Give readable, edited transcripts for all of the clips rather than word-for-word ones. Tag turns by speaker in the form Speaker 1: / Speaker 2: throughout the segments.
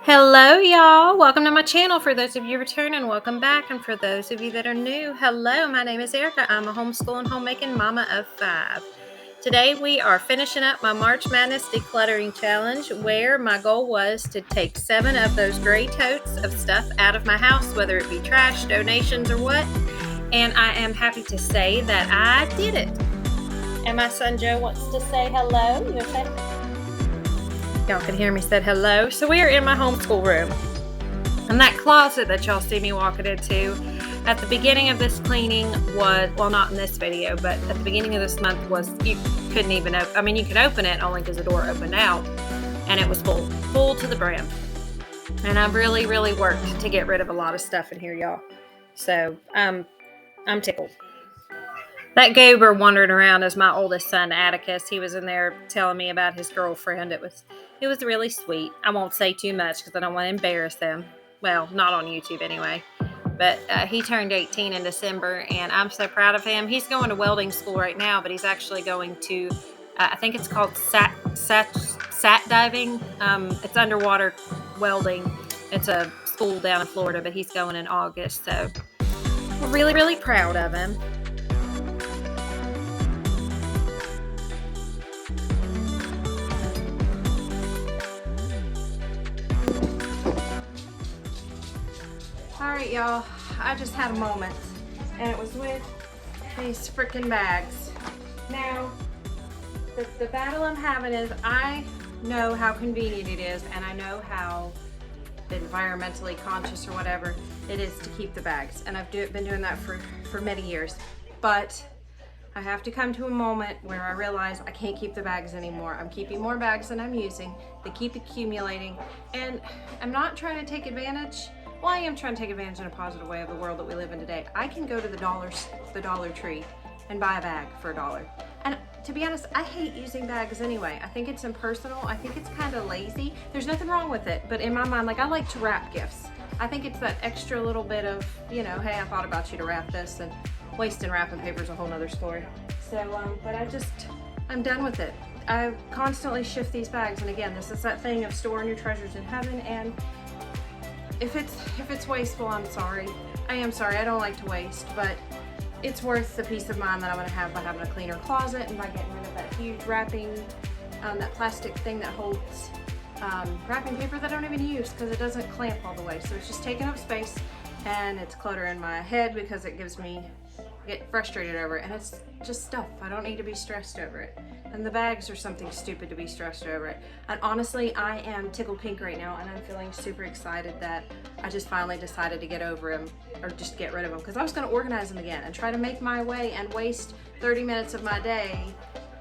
Speaker 1: Hello, y'all. Welcome to my channel. For those of you returning, welcome back. And for those of you that are new, hello. My name is Erica. I'm a homeschooling, homemaking mama of 5. Today, we are finishing up my March Madness Decluttering Challenge, where my goal was to take 7 of those gray totes of stuff out of my house, whether it be trash, donations, or what. And I am happy to say that I did it. And my son Joe wants to say hello. You okay? Y'all can hear me said hello. So we are in my homeschool room. And that closet that y'all see me walking into at the beginning of this cleaning was, well, not in this video, but at the beginning of this month was, you couldn't even open, I mean, you could open it only because the door opened out, and it was full to the brim. And I've really worked to get rid of a lot of stuff in here, y'all. So I'm tickled. That goober wandering around is my oldest son, Atticus. He was in there telling me about his girlfriend. It was really sweet. I won't say too much because I don't want to embarrass them. Well, not on YouTube anyway. But he turned 18 in December, and I'm so proud of him. He's going to welding school right now, but he's actually going to, I think it's called sat diving. It's underwater welding. It's a school down in Florida, but he's going in August. So we're really proud of him. Alright, y'all, I just had a moment, and it was with these freaking bags. Now, the battle I'm having is I know how convenient it is, and I know how environmentally conscious or whatever it is to keep the bags, and I've been doing that for many years, but I have to come to a moment where I realize I can't keep the bags anymore. I'm keeping more bags than I'm using. They keep accumulating, and I'm not trying to take advantage. Well, I am trying to take advantage in a positive way of the world that we live in today. I can go to the Dollar Tree and buy a bag for $1. And to be honest, I hate using bags anyway. I think it's impersonal. I think it's kind of lazy. There's nothing wrong with it, but in my mind, like, I like to wrap gifts. I think it's that extra little bit of, you know, hey, I thought about you to wrap this, and wasting wrapping paper is a whole nother story. So, but I'm done with it. I constantly shift these bags, and again, this is that thing of storing your treasures in heaven, and if it's wasteful, I'm sorry. I am sorry, I don't like to waste, but it's worth the peace of mind that I'm gonna have by having a cleaner closet and by getting rid of that huge wrapping, that plastic thing that holds wrapping paper that I don't even use because it doesn't clamp all the way. So it's just taking up space, and it's cluttering my head because it gives me, I get frustrated over it, and it's just stuff. I don't need to be stressed over it. And the bags are something stupid to be stressed over it. And honestly, I am tickled pink right now, and I'm feeling super excited that I just finally decided to get over them, or just get rid of them, because I was going to organize them again and try to make my way and waste 30 minutes of my day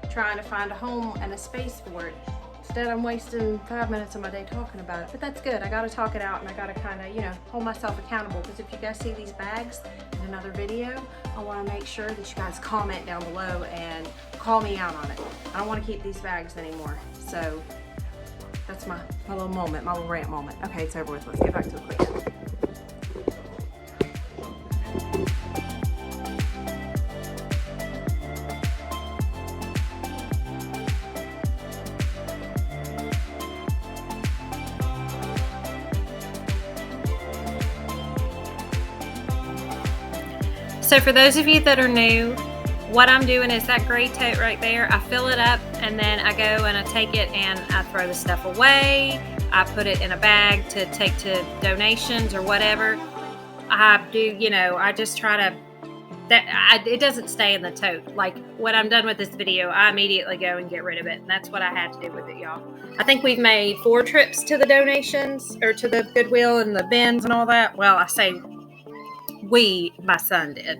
Speaker 1: trying to find a home and a space for it. Instead, I'm wasting 5 minutes of my day talking about it, but that's good. I got to talk it out, and I got to kind of, you know, hold myself accountable, because if you guys see these bags in another video, I want to make sure that you guys comment down below and call me out on it. I don't want to keep these bags anymore. So that's my little moment, my little rant moment. Okay, it's over with. Let's get back to the cleanup. So for those of you that are new, what I'm doing is that gray tote right there. I fill it up, and then I go and I take it and I throw the stuff away. I put it in a bag to take to donations or whatever. I do, you know, I just try to, it doesn't stay in the tote. Like, when I'm done with this video, I immediately go and get rid of it. And that's what I had to do with it, y'all. I think we've made 4 trips to the donations, or to the Goodwill and the bins and all that. Well, I say we, my son did.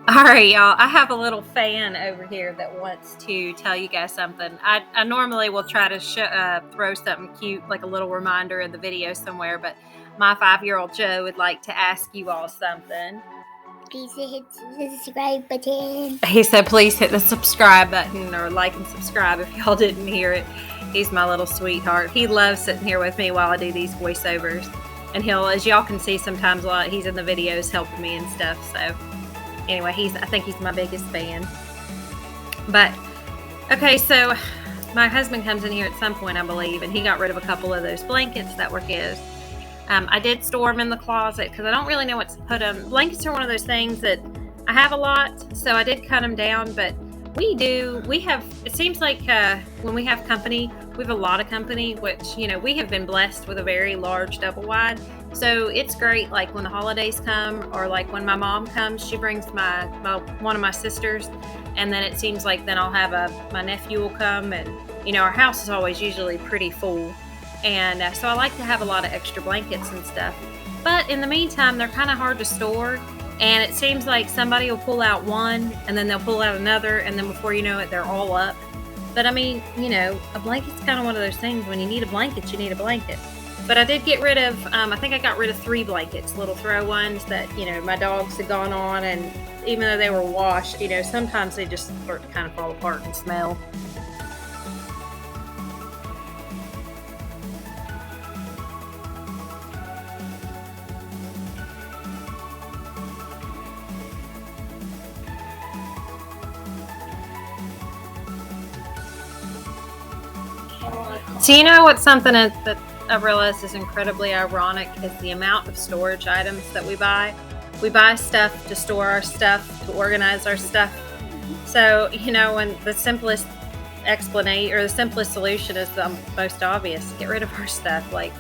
Speaker 1: All right, y'all, I have a little fan over here that wants to tell you guys something. I normally will try to throw something cute, like a little reminder in the video somewhere, but my 5-year-old Joe would like to ask you all something.
Speaker 2: Please hit the subscribe button.
Speaker 1: He said, please hit the subscribe button, or like and subscribe if y'all didn't hear it. He's my little sweetheart. He loves sitting here with me while I do these voiceovers. And he'll, as y'all can see sometimes while he's in the videos helping me and stuff. So anyway, I think he's my biggest fan. But okay, so my husband comes in here at some point, I believe, and he got rid of a couple of those blankets that were his. I did store them in the closet because I don't really know what to put them. Blankets are one of those things that I have a lot, so I did cut them down, but it seems like when we have company, we have a lot of company, which, we have been blessed with a very large double wide. So it's great, like when the holidays come, or like when my mom comes, she brings one of my sisters, and then it seems like then I'll have my nephew will come, and, our house is always usually pretty full. And so I like to have a lot of extra blankets and stuff. But in the meantime, they're kind of hard to store. And it seems like somebody will pull out one, and then they'll pull out another, and then before you know it, they're all up. But I mean, a blanket's kind of one of those things. When you need a blanket, you need a blanket. But I did get rid of, I think I got rid of 3 blankets, little throw ones that, my dogs had gone on. And even though they were washed, sometimes they just start to kind of fall apart and smell. So what's something that I've realized is incredibly ironic is the amount of storage items that we buy. We buy stuff to store our stuff, to organize our stuff. So, when the simplest explanation or the simplest solution is the most obvious, get rid of our stuff. Like,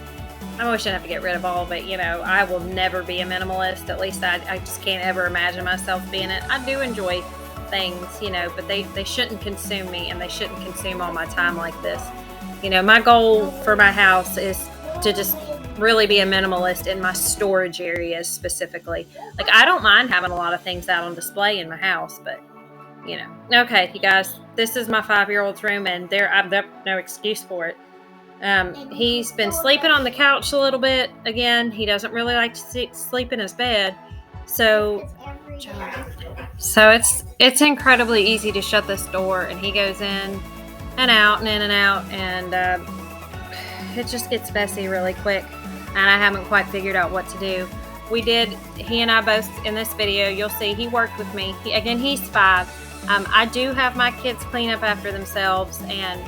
Speaker 1: I wish I didn't have to get rid of all of it. I will never be a minimalist. At least I just can't ever imagine myself being it. I do enjoy things, but they shouldn't consume me, and they shouldn't consume all my time like this. My goal for my house is to just really be a minimalist in my storage areas specifically. Like, I don't mind having a lot of things out on display in my house, but, Okay, you guys, this is my 5-year-old's room, and I've no excuse for it. He's been sleeping on the couch a little bit. Again, he doesn't really like to sleep in his bed. So it's incredibly easy to shut this door, and he goes in and out and in and out, and it just gets messy really quick, and I haven't quite figured out what to do. He and I both, in this video, you'll see he worked with me. He's 5. I do have my kids clean up after themselves, and,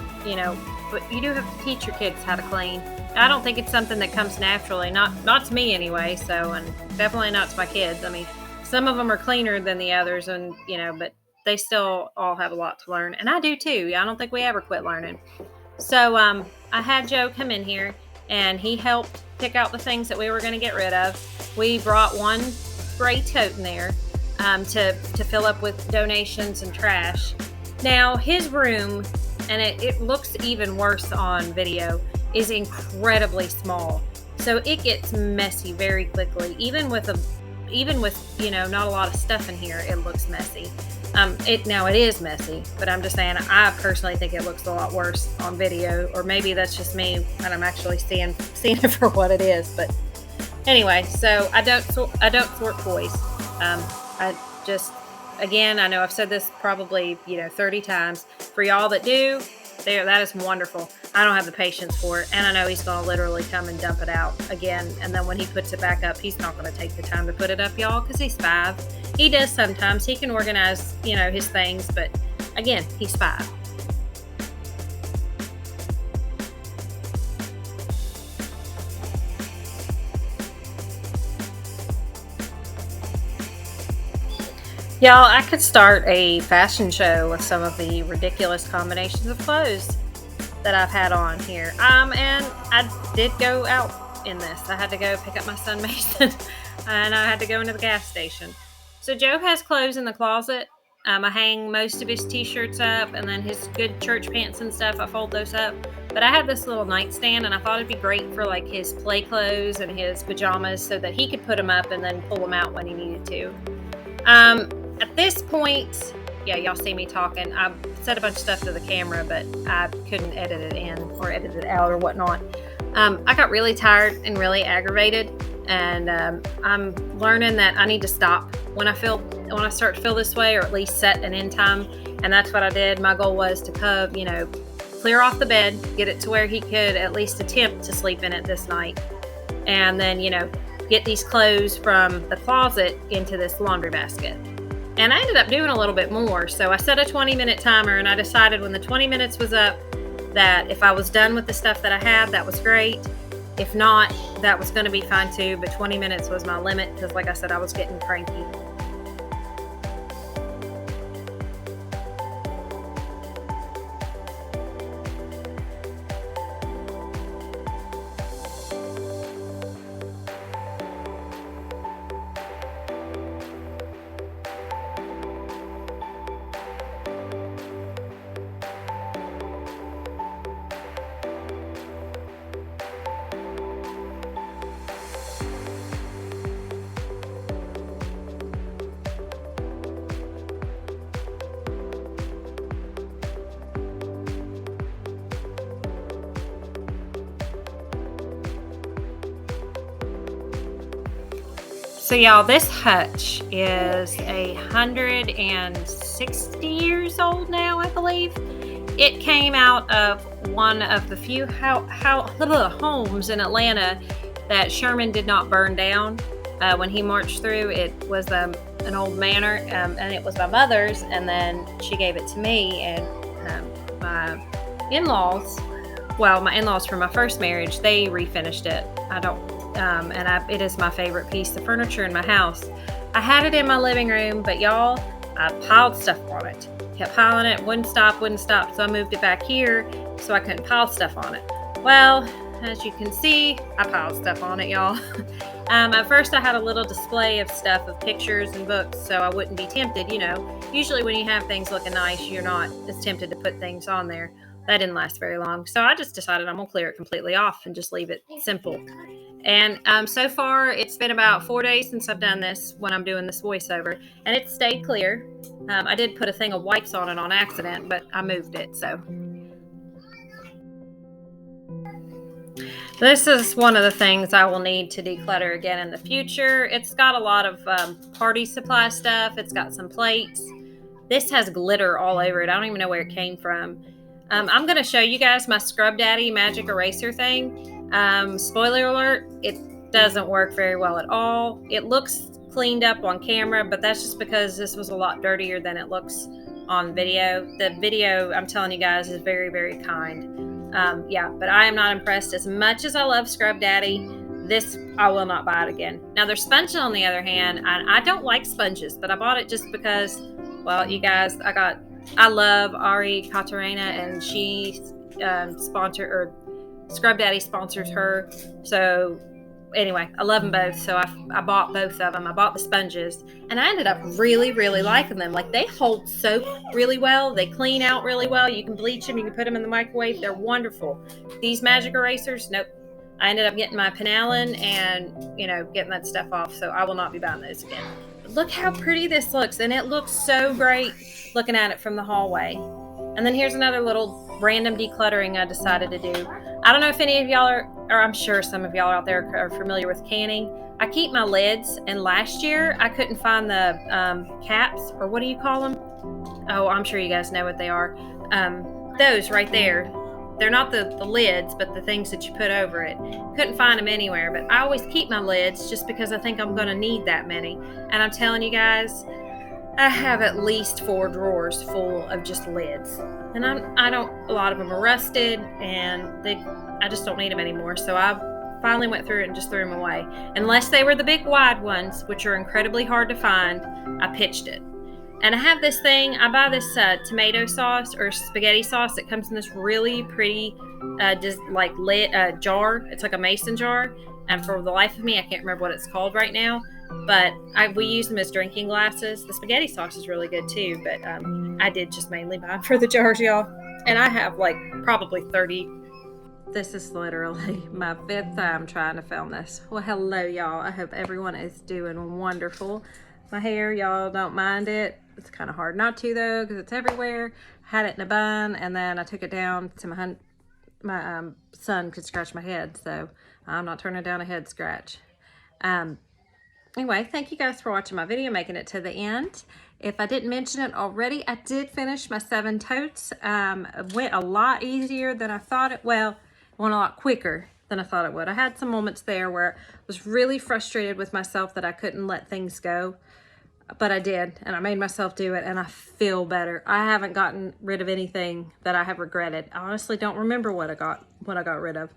Speaker 1: but you do have to teach your kids how to clean. I don't think it's something that comes naturally, not to me anyway, so, and definitely not to my kids. I mean, some of them are cleaner than the others, and, but they still all have a lot to learn, and I do too. I don't think we ever quit learning. So I had Joe come in here, and he helped pick out the things that we were going to get rid of. We brought one gray tote in there to fill up with donations and trash. Now his room, and it looks even worse on video, is incredibly small, so it gets messy very quickly. Even with not a lot of stuff in here, it looks messy. It is messy, but I'm just saying, I personally think it looks a lot worse on video, or maybe that's just me and I'm actually seeing it for what it is. But anyway, so I don't sort toys. I know I've said this probably 30 times. For y'all that do, that is wonderful. I don't have the patience for it, and I know he's going to literally come and dump it out again, and then when he puts it back up, he's not going to take the time to put it up, y'all, because he's 5. He does sometimes. He can organize, his things, but again, he's 5. Y'all, I could start a fashion show with some of the ridiculous combinations of clothes that I've had on here. And I did go out in this. I had to go pick up my son Mason, and I had to go into the gas station. So Joe has clothes in the closet. I hang most of his t-shirts up, and then his good church pants and stuff, I fold those up. But I have this little nightstand, and I thought it'd be great for like his play clothes and his pajamas, so that he could put them up and then pull them out when he needed to. At this point, yeah, y'all see me talking. I said a bunch of stuff to the camera, but I couldn't edit it in or edit it out or whatnot. I got really tired and really aggravated, and I'm learning that I need to stop when I start to feel this way, or at least set an end time. And that's what I did. My goal was to clear off the bed, get it to where he could at least attempt to sleep in it this night, and then get these clothes from the closet into this laundry basket. And I ended up doing a little bit more. So I set a 20-minute timer, and I decided when the 20 minutes was up that if I was done with the stuff that I had, that was great. If not, that was going to be fine too, but 20 minutes was my limit because, like I said, I was getting cranky. So y'all, this hutch is 160 years old now, I believe. It came out of one of the few homes in Atlanta that Sherman did not burn down when he marched through. It was an old manor, and it was my mother's, and then she gave it to me, and my in-laws, well, my in-laws from my first marriage, they refinished it. It is my favorite piece of furniture in my house. I had it in my living room, but y'all, I piled stuff on it. Kept piling it, wouldn't stop. So I moved it back here so I couldn't pile stuff on it. Well, as you can see, I piled stuff on it, y'all. At first I had a little display of stuff, of pictures and books, so I wouldn't be tempted, you know. Usually when you have things looking nice, you're not as tempted to put things on there. That didn't last very long. So I just decided I'm gonna clear it completely off and just leave it simple. And so far, it's been about 4 days since I've done this when I'm doing this voiceover, and it stayed clear. I did put a thing of wipes on it on accident, but I moved it, so. This is one of the things I will need to declutter again in the future. It's got a lot of party supply stuff. It's got some plates. This has glitter all over it. I don't even know where it came from. I'm going to show you guys my Scrub Daddy magic eraser thing. Spoiler alert, it doesn't work very well at all. It looks cleaned up on camera, but that's just because this was a lot dirtier than it looks on video. The video, I'm telling you guys, is very, very kind. Yeah, but I am not impressed. As much as I love Scrub Daddy, this, I will not buy it again. Now, there's sponge on the other hand, and I don't like sponges, but I bought it just because, well, you guys, I love Ari Katarina, and she Scrub Daddy sponsors her. So anyway, I love them both. So I bought both of them. I bought the sponges, and I ended up really, really liking them. Like, they hold soap really well. They clean out really well. You can bleach them. You can put them in the microwave. They're wonderful. These magic erasers, nope. I ended up getting my penalin and, getting that stuff off. So I will not be buying those again. But look how pretty this looks. And it looks so great looking at it from the hallway. And then here's another little random decluttering I decided to do. I don't know if any of y'all are, or I'm sure some of y'all out there are familiar with canning. I keep my lids, and last year I couldn't find the caps, or what do you call them? Oh, I'm sure you guys know what they are. Those right there. They're not the lids, but the things that you put over it. Couldn't find them anywhere, but I always keep my lids just because I think I'm going to need that many. And I'm telling you guys, I have at least 4 drawers full of just lids. And a lot of them are rusted, and I just don't need them anymore. So I finally went through it and just threw them away. Unless they were the big wide ones, which are incredibly hard to find, I pitched it. And I have this thing, I buy this tomato sauce or spaghetti sauce that comes in this really pretty jar. It's like a mason jar. And for the life of me, I can't remember what it's called right now. But we use them as drinking glasses. The spaghetti sauce is really good too, but I did just mainly buy them for the jars, y'all. And I have probably 30. This is literally my 5th time trying to film this. Well, hello, y'all. I hope everyone is doing wonderful. My hair, y'all don't mind it. It's kind of hard not to, though, because it's everywhere. I had it in a bun, and then I took it down to my son could scratch my head, so I'm not turning down a head scratch. Anyway, thank you guys for watching my video, making it to the end. If I didn't mention it already, I did finish my 7 totes. It went a lot easier than I thought it. Well, it went a lot quicker than I thought it would. I had some moments there where I was really frustrated with myself that I couldn't let things go. but I did, and I made myself do it, and I feel better. I haven't gotten rid of anything that I have regretted. I honestly don't remember what I got rid of.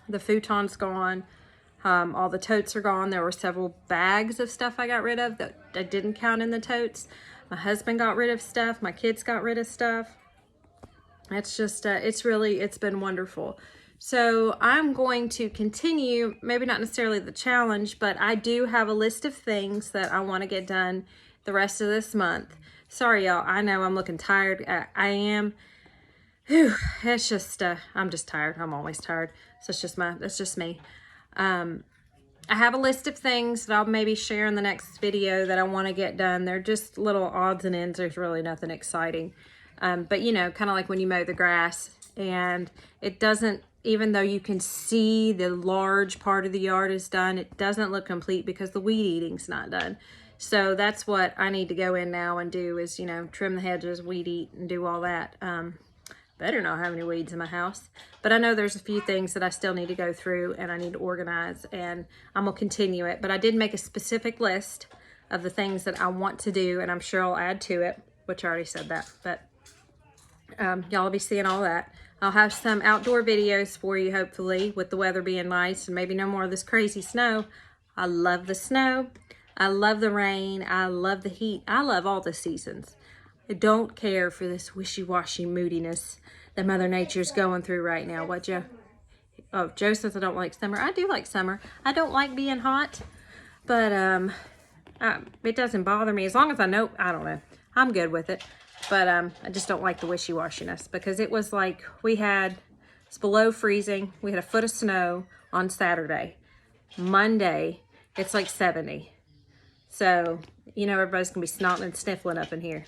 Speaker 1: The futon's gone. All the totes are gone. There were several bags of stuff I got rid of that I didn't count in the totes. My husband got rid of stuff. My kids got rid of stuff. It's just, it's been wonderful. So I'm going to continue, maybe not necessarily the challenge, but I do have a list of things that I want to get done the rest of this month. Sorry, y'all. I know I'm looking tired. I am. Whew, it's just, I'm just tired. I'm always tired. So that's just me. I have a list of things that I'll maybe share in the next video that I want to get done. They're just little odds and ends. There's really nothing exciting. But you know, kind of like when you mow the grass and it doesn't, even though you can see the large part of the yard is done, it doesn't look complete because the weed eating's not done. So that's what I need to go in now and do is, you know, trim the hedges, weed eat, and do all that. Better not have any weeds in my house. But I know there's a few things that I still need to go through and I need to organize, and I'm gonna continue it. But I did make a specific list of the things that I want to do, and I'm sure I'll add to it, which I already said that. But y'all will be seeing all that. I'll have some outdoor videos for you, hopefully, with the weather being nice and maybe no more of this crazy snow. I love the snow. I love the rain. I love the heat. I love all the seasons. I don't care for this wishy-washy moodiness that Mother Nature's going through right now. What, Joe? Oh, Joe says I don't like summer. I do like summer. I don't like being hot, but it doesn't bother me as long as I know, I don't know. I'm good with it. But I just don't like the wishy-washiness because it was like it's below freezing. We had a foot of snow on Saturday. Monday, it's like 70. So, you know, everybody's going to be snotting and sniffling up in here.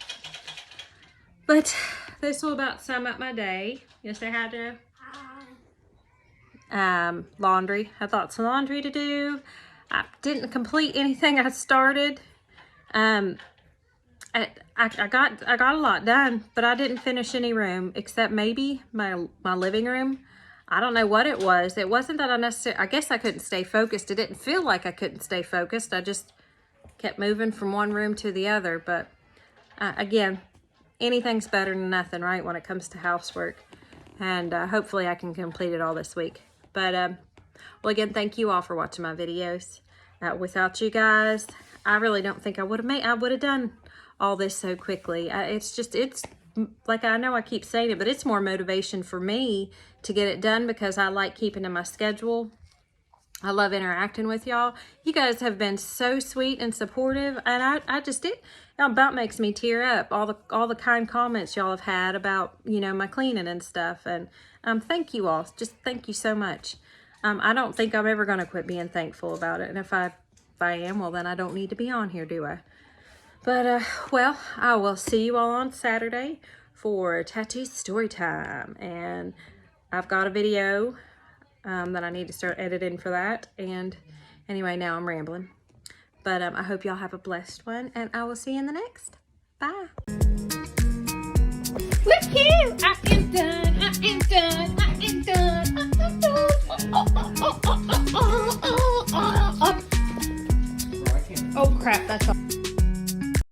Speaker 1: But this will about sum up my day. You say hi, Joe? Hi. Laundry. I thought some laundry to do. I didn't complete anything I started. I got a lot done, but I didn't finish any room except maybe my living room. I don't know what it was. It wasn't that I guess I couldn't stay focused. It didn't feel like I couldn't stay focused. I just kept moving from one room to the other. But again, anything's better than nothing, right, when it comes to housework. And hopefully I can complete it all this week. But well, again, thank you all for watching my videos. Without you guys, I really don't think I would have done all this so quickly. It's like, I know I keep saying it, but it's more motivation for me to get it done because I like keeping to my schedule. I love interacting with y'all. You guys have been so sweet and supportive, and it about makes me tear up. All the kind comments y'all have had about, you know, my cleaning and stuff. And thank you all. Just thank you so much. I don't think I'm ever gonna quit being thankful about it. And if I am, well, then I don't need to be on here, do I? But, well, I will see you all on Saturday for Tattoo's story time. And I've got a video that I need to start editing for that. And anyway, now I'm rambling. But I hope y'all have a blessed one, and I will see you in the next. Bye.